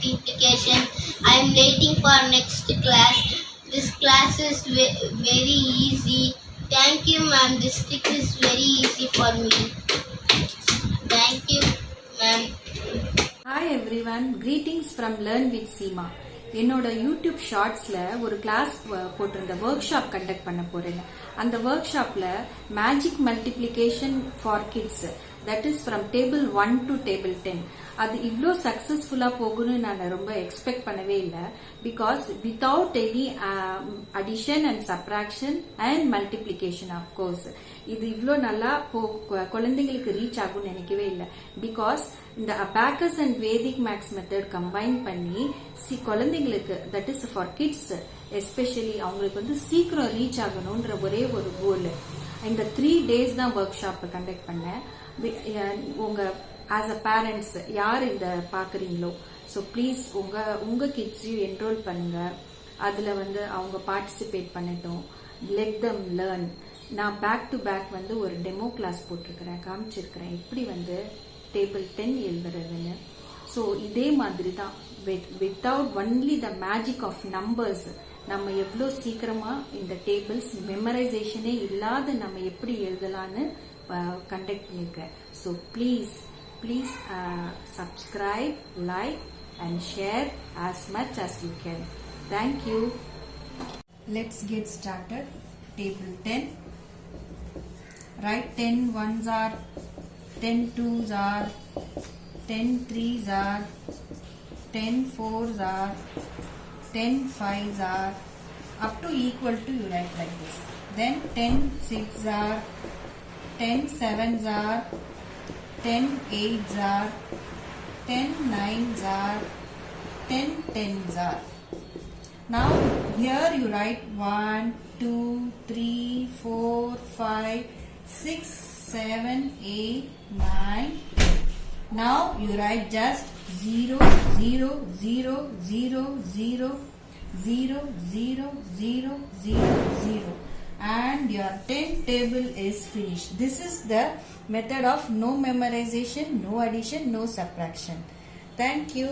multiplication. I am waiting for next class. This class is very easy. Thank you, ma'am. This trick is very easy for me. Thank you, ma'am. Hi everyone, greetings from Learn with Seema. என்னோட YouTube ஷார்ட்ஸ்ல ஒரு class போட்டிருந்த work shop conduct பண்ண போறேன். அந்த work ஷாப்ல magic multiplication for kids, that is from table 1 to table 10. அது இவ்வளோ சக்சஸ்ஃபுல்லா போகும்னு நான் ரொம்ப எக்ஸ்பெக்ட் பண்ணவே இல்லை. Because without any addition and subtraction and multiplication, of course இது இவ்வளோ நல்லா குழந்தைங்களுக்கு ரீச் ஆகும்னு நினைக்கவே இல்லை. பிகாஸ் இந்த abacus and Vedic maths method combine பண்ணி குழந்தைங்களுக்கு, that is for kids especially, அவங்களுக்கு வந்து சீக்கிரம் ரீச் ஆகணும்ன்ற ஒரே ஒரு கோல். இந்த 3 days தான் ஒர்க் ஷாப் கண்டக்ட் பண்ணேன். உங்க ஆஸ் அ பேரண்ட்ஸ் யார் இந்த பாக்குறீங்களோ, ஸோ ப்ளீஸ் உங்க கிட்ஸையும் என்ரோல் பண்ணுங்க. அதுல வந்து அவங்க பார்ட்டிசிபேட் பண்ணட்டும். Let them learn. நான் பேக் டு பேக் வந்து ஒரு டெமோ கிளாஸ் போட்டிருக்கிறேன், காமிச்சிருக்கிறேன் எப்படி வந்து டேபிள் 10 எழுதுறதுன்னு. ஸோ இதே மாதிரி தான், without only the magic of numbers நம்ம எவ்வளோ சீக்கிரமா இந்த டேபிள்ஸ் மெமரைசேஷனே இல்லாத நம்ம எப்படி எழுதலான்னு கண்டக்ட் பண்ணிருக்கேன். So please subscribe, like and share as much as you can. Thank you. Let's get started. Table 10. Write 10 ones are, 10 twos are, 10 threes are, 10 fours are, 10 fives are, up to equal to you write like this. Then 10 sixes are, 10 sevens are, 10 eights are, 10 nines are, 10 tens are. Now here you write 1, 2, 3, 4, 5, 6, 7, 8, 9. Now you write just 0, 0, 0, 0, 0, 0, 0, 0, 0, 0. And your 10 table is finished. This is the method of no memorization, no addition, no subtraction. Thank you.